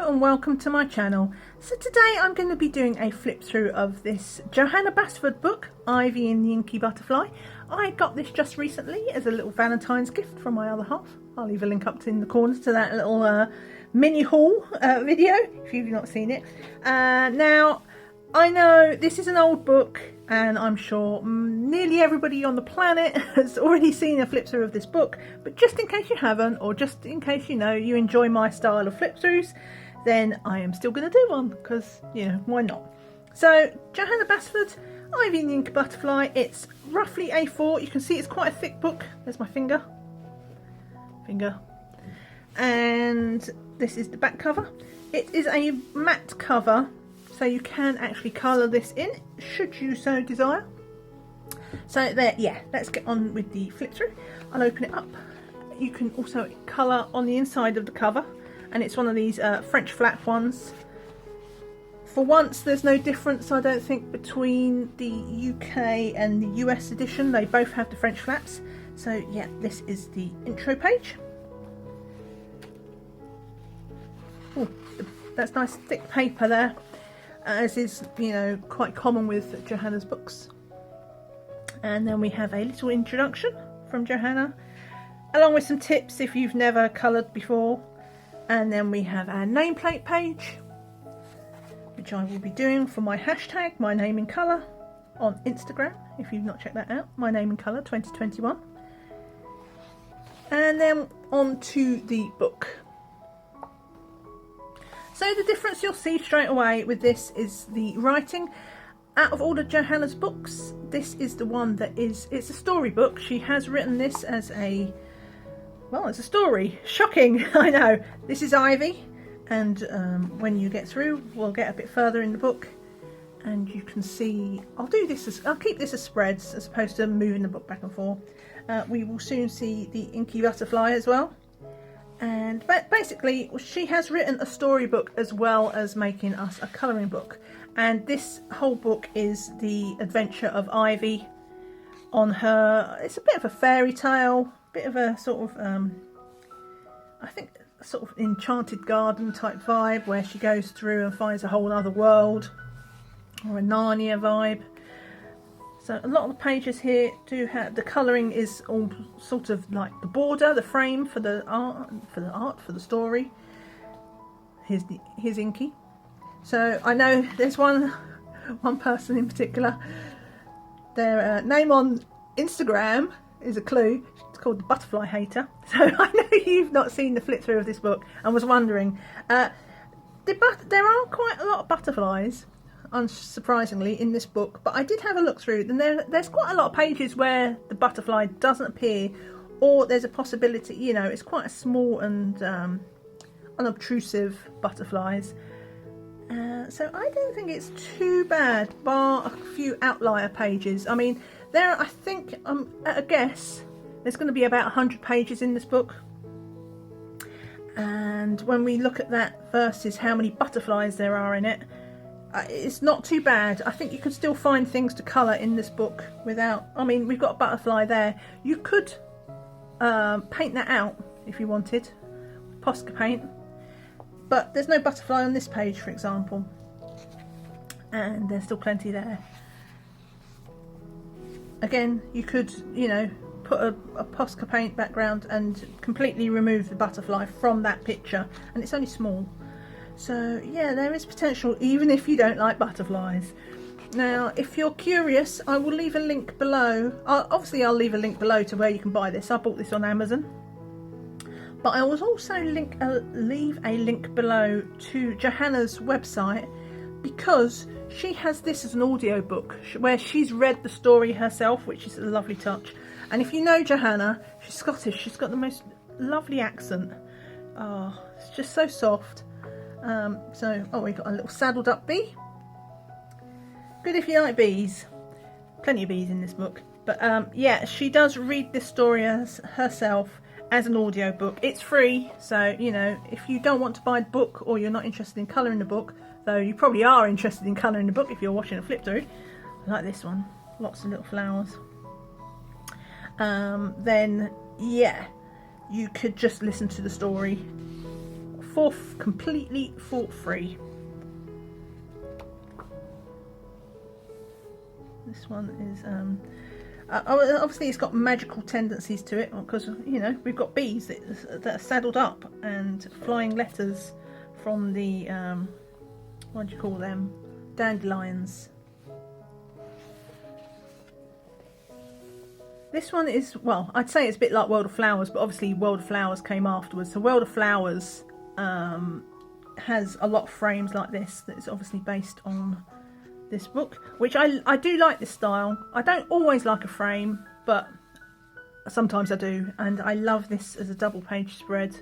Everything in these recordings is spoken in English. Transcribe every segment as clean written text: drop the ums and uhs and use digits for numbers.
Hello and welcome to my channel. So today I'm going to be doing a flip through of this Johanna Basford book, Ivy and the Inky Butterfly. I got this just recently as a little Valentine's gift from my other half. I'll leave a link up in the corner to that little mini haul video if you've not seen it. Now I know this is an old book and I'm sure nearly everybody on the planet has already seen a flip through of this book, but just in case you haven't, or just in case you enjoy my style of flip throughs, then I am still going to do one because, why not? So Johanna Basford, Ivy and the Inky Butterfly, it's roughly A4. You can see it's quite a thick book. There's my finger. And this is the back cover. It is a matte cover, so you can actually colour this in, should you so desire. So there, yeah, let's get on with the flip through. I'll open it up. You can also colour on the inside of the cover, and it's one of these French flap ones. For once, there's no difference, I don't think, between the UK and the US edition. They both have the French flaps. So yeah, this is the intro page. Oh, that's nice thick paper there, as is, quite common with Johanna's books. And then we have a little introduction from Johanna, along with some tips if you've never coloured before. And then we have our nameplate page, which I will be doing for my hashtag, my name in colour, on Instagram, if you've not checked that out, my name in colour 2021. And then on to the book. So the difference you'll see straight away with this is the writing. Out of all of Johanna's books, this is the one that it's a storybook. She has written this as a story. Shocking, I know. This is Ivy, and when you get through, we'll get a bit further in the book, and you can see, I'll keep this as spreads as opposed to moving the book back and forth. We will soon see the Inky Butterfly as well. But basically, she has written a storybook as well as making us a colouring book. And this whole book is the adventure of Ivy on her, it's a bit of a fairy tale, bit of a sort of, I think, sort of enchanted garden type vibe, where she goes through and finds a whole other world, or a Narnia vibe. So a lot of the pages here do have, the colouring is all sort of like the border, the frame for the for the story. Here's Inky. So I know there's one person in particular, their name on Instagram is a clue. It's called the Butterfly Hater. So I know you've not seen the flip through of this book and was wondering. There are quite a lot of butterflies, unsurprisingly, in this book, but I did have a look through, and there's quite a lot of pages where the butterfly doesn't appear, or there's a possibility, it's quite a small and unobtrusive butterflies. So I don't think it's too bad, bar a few outlier pages. I mean, I think, at a guess, there's going to be about 100 pages in this book. And when we look at that versus how many butterflies there are in it, it's not too bad. I think you can still find things to colour in this book without, we've got a butterfly there. You could paint that out if you wanted, Posca paint, but there's no butterfly on this page, for example, and there's still plenty there. Again, you could, put a Posca paint background and completely remove the butterfly from that picture, and it's only small. So yeah, there is potential even if you don't like butterflies. Now, if you're curious, I will leave a link below. I'll leave a link below to where you can buy this. I bought this on Amazon. But I will also leave a link below to Johanna's website, because she has this as an audio book where she's read the story herself, which is a lovely touch. And if you know Johanna, she's Scottish. She's got the most lovely accent. Oh, it's just so soft. We got a little saddled up bee. Good if you like bees. Plenty of bees in this book. But yeah, she does read this story herself as an audio book. It's free, so if you don't want to buy the book, or you're not interested in colouring the book, though you probably are interested in colouring the book if you're watching a flip through. I like this one. Lots of little flowers. Then yeah, you could just listen to the story completely fault free. This one is obviously it's got magical tendencies to it because, you know, we've got bees that are saddled up and flying letters from the what do you call them, dandelions. This one is, well, I'd say it's a bit like World of Flowers, but obviously World of Flowers came afterwards. So World of Flowers has a lot of frames like this that is obviously based on this book, which I do like this style. I don't always like a frame, but sometimes I do, and I love this as a double page spread.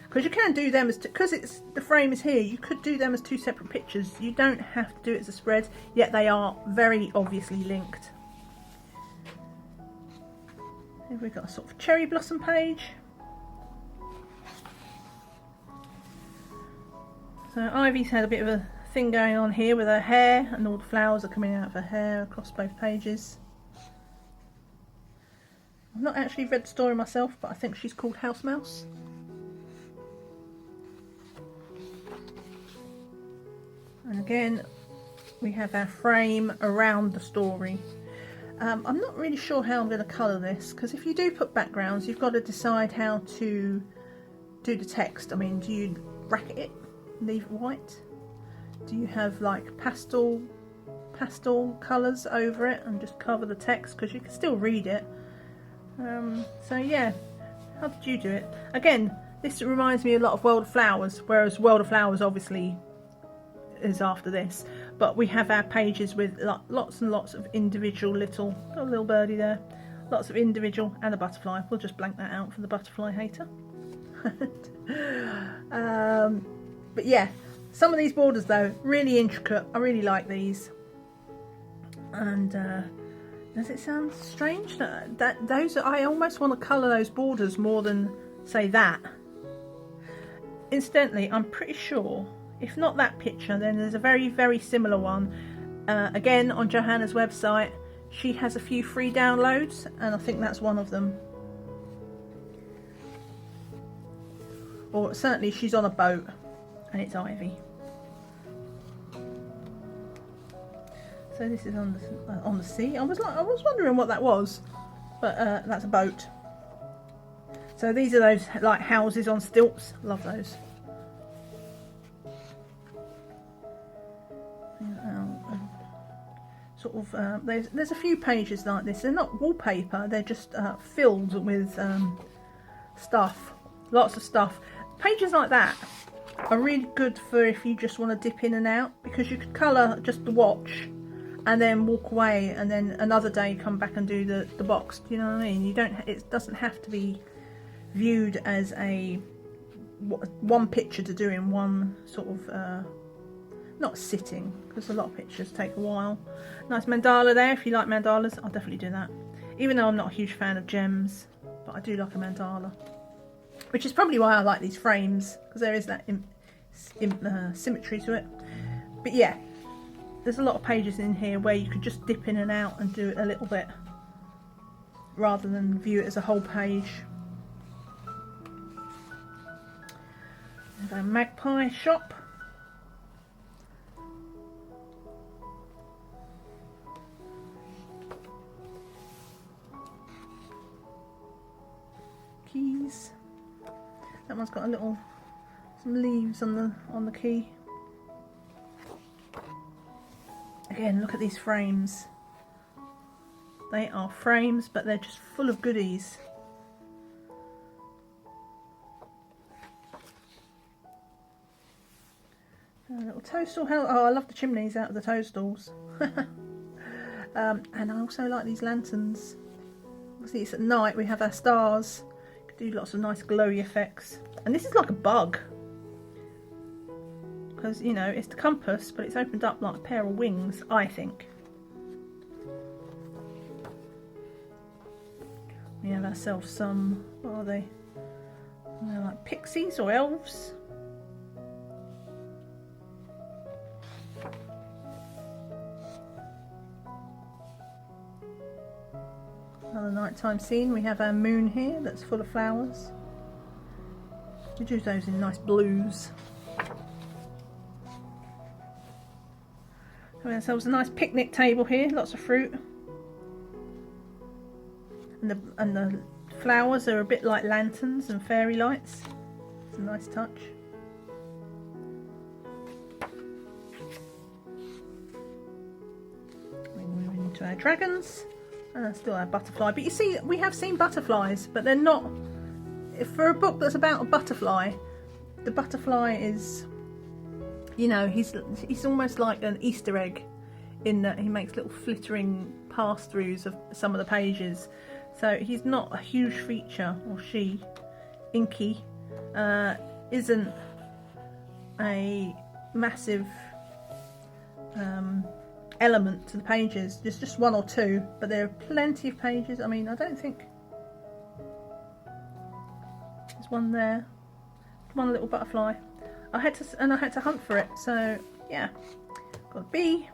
Because you can do them as, because it's the frame is here, you could do them as two separate pictures. You don't have to do it as a spread, yet they are very obviously linked. Here we've got a sort of cherry blossom page. So Ivy's had a bit of a thing going on here with her hair, and all the flowers are coming out of her hair across both pages. I've not actually read the story myself, but I think she's called House Mouse. And again, we have our frame around the story. I'm not really sure how I'm going to colour this, because if you do put backgrounds, you've got to decide how to do the text. I mean, do you bracket it, leave it white? Do you have like pastel colours over it and just cover the text, because you can still read it? So yeah, how did you do it? Again, this reminds me a lot of World of Flowers, whereas World of Flowers obviously is after this, but we have our pages with lots and lots of individual little, got a little birdie there, lots of individual, and a butterfly. We'll just blank that out for the butterfly hater. But yeah, some of these borders though, really intricate. I really like these. And does it sound strange that those, I almost want to colour those borders more than say that. Incidentally, I'm pretty sure, if not that picture, then there's a very, very similar one. Again, on Johanna's website, she has a few free downloads, and I think that's one of them. Or certainly she's on a boat, and it's Ivy. So this is on the sea. I was wondering what that was, but that's a boat. So these are those like houses on stilts. Love those. Sort of there's a few pages like this. They're not wallpaper, they're just filled with stuff, lots of stuff. Pages like that are really good for if you just want to dip in and out, because you could colour just the watch and then walk away, and then another day come back and do the box. Do you know what I mean? You don't, it doesn't have to be viewed as a one picture to do in one sort of not sitting, because a lot of pictures take a while. Nice mandala there. If you like mandalas, I'll definitely do that, even though I'm not a huge fan of gems, but I do like a mandala, which is probably why I like these frames, because there is that symmetry to it. But yeah, there's a lot of pages in here where you could just dip in and out and do it a little bit, rather than view it as a whole page. There's a magpie shop. Keys. That one's got a little, some leaves on the key. Again, look at these frames. They are frames, but they're just full of goodies. A little toadstool. Oh, I love the chimneys out of the toadstools. And I also like these lanterns. Obviously it's at night, we have our stars. You could do lots of nice glowy effects. And this is like a bug, because, you know, it's the compass, but it's opened up like a pair of wings, I think. We have ourselves some, what are they? They're like pixies or elves. Another nighttime scene. We have our moon here that's full of flowers. We do those in nice blues. We have ourselves a nice picnic table here, lots of fruit. And the flowers are a bit like lanterns and fairy lights. It's a nice touch. We're moving into our dragons. And still our butterfly. But you see, we have seen butterflies, but they're not... For a book that's about a butterfly, the butterfly is... You know, he's almost like an Easter egg in that he makes little flittering pass-throughs of some of the pages. So he's not a huge feature, or she, Inky, isn't a massive element to the pages. There's just one or two, but there are plenty of pages. I mean, I don't think... There's one there, one little butterfly. I had to hunt for it, so yeah. Got a bee.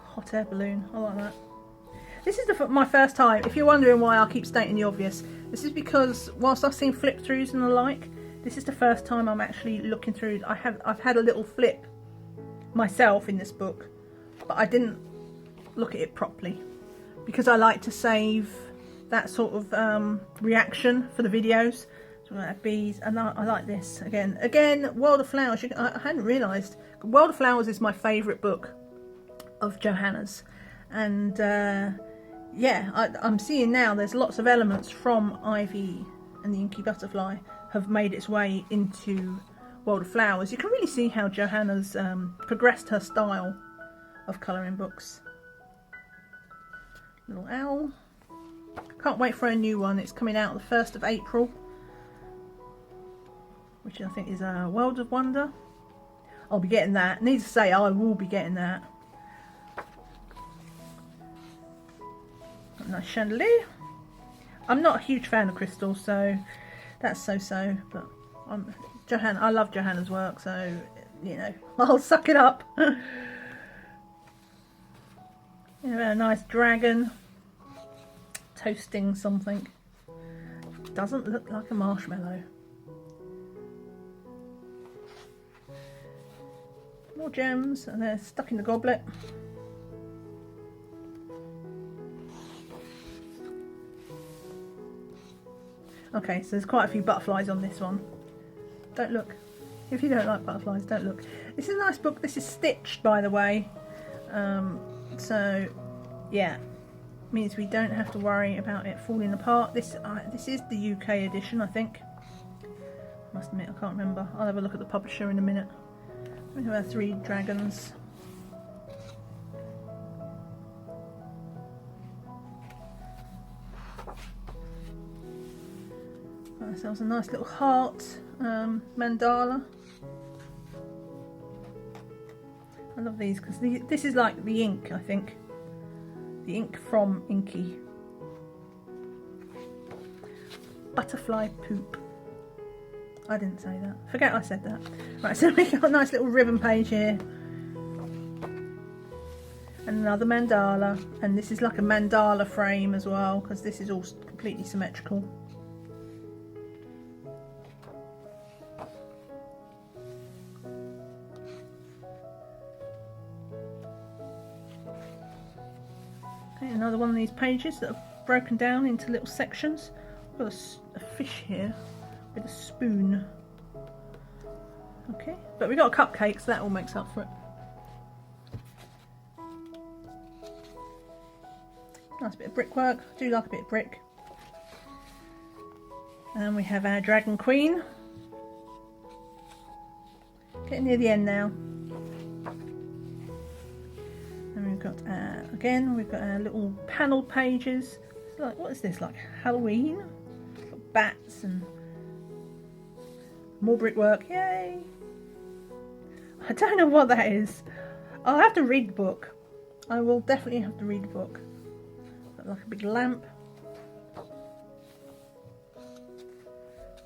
Hot air balloon, I like that. This is my first time. If you're wondering why I keep stating the obvious, this is because whilst I've seen flip throughs and the like, this is the first time I'm actually looking through. I've had a little flip myself in this book, but I didn't look at it properly because I like to save that sort of reaction for the videos. So I have bees, and I like this again. World of Flowers. I hadn't realised World of Flowers is my favourite book of Johanna's, and yeah, I'm seeing now there's lots of elements from Ivy and the Inky Butterfly have made its way into World of Flowers. You can really see how Johanna's progressed her style of colouring books. Little owl. Can't wait for a new one. It's coming out the 1st of April, which I think is a World of Wonder. I'll be getting that. Needless to say, I will be getting that. Got a nice chandelier. I'm not a huge fan of crystals, so that's so-so. But I love Johanna's work, so you know, I'll suck it up. You know, a nice dragon toasting something. Doesn't look like a marshmallow. More gems, and they're stuck in the goblet. Okay, so there's quite a few butterflies on this one. Don't look. If you don't like butterflies, don't look. This is a nice book. This is stitched, by the way. So, yeah. Means we don't have to worry about it falling apart. This is the UK edition, I think. I must admit, I can't remember. I'll have a look at the publisher in a minute. We have our 3 dragons. Got ourselves a nice little heart mandala. I love these because this is like the ink, I think. The ink from Inky. Butterfly poop. I didn't say that. Forget I said that. Right, so we got a nice little ribbon page here. And another mandala. And this is like a mandala frame as well, because this is all completely symmetrical. Okay, another one of these pages that are broken down into little sections. Got a fish here with a spoon. Okay, but we got a cupcake, so that all makes up for it. Nice bit of brickwork. I do like a bit of brick. And we have our Dragon Queen. Getting near the end now. And we've got again, we've got our little panel pages. It's like, what is this, like Halloween? Got bats and more brickwork. Yay! I don't know what that is. I'll have to read the book. I will definitely have to read the book. Got like a big lamp.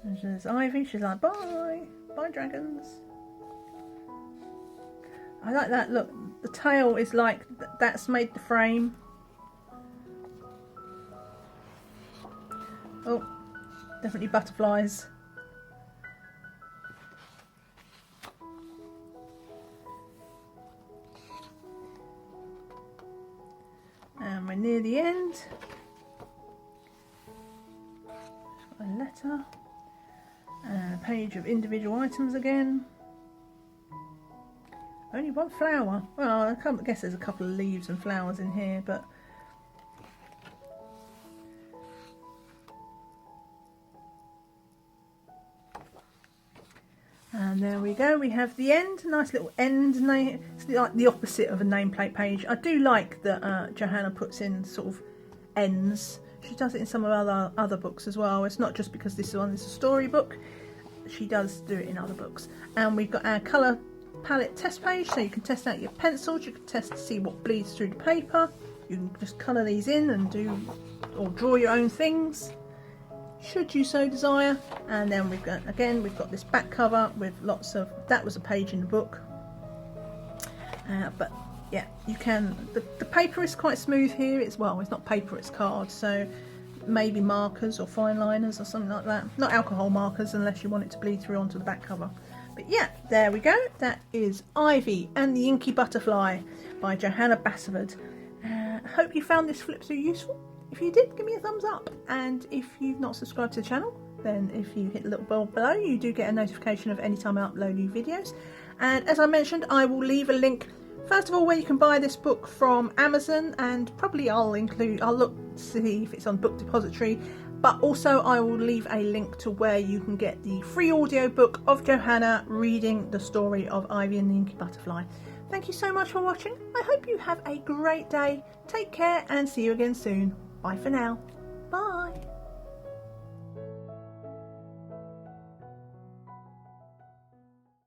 And there's Ivy. She's like, bye, bye dragons. I like that. Look, the tail is like that's made the frame. Oh, definitely butterflies. And we're near the end. A letter and a page of individual items again. Only one flower. Well, I guess there's a couple of leaves and flowers in here, but and there we go, we have the end. Nice little end name. It's like the opposite of a nameplate page. I do like that Johanna puts in sort of ends. She does it in some of other books as well. It's not just because this one is a storybook. She does do it in other books. And we've got our colour palette test page, so you can test out your pencils. You can test to see what bleeds through the paper. You can just colour these in and do or draw your own things, should you so desire. And then we've got this back cover with lots of, that was a page in the book. But yeah, you can, the paper is quite smooth here. It's not paper, it's card, so maybe markers or fine liners or something like that. Not alcohol markers unless you want it to bleed through onto the back cover. But yeah, there we go. That is Ivy and the Inky Butterfly by Johanna Basford. Hope you found this flip through useful. If you did, give me a thumbs up. And if you've not subscribed to the channel, then if you hit the little bell below, you do get a notification of any time I upload new videos. And as I mentioned, I will leave a link, first of all, where you can buy this book from Amazon, and probably I'll look to see if it's on Book Depository, but also I will leave a link to where you can get the free audio book of Johanna reading the story of Ivy and the Inky Butterfly. Thank you so much for watching. I hope you have a great day. Take care and see you again soon. Bye for now.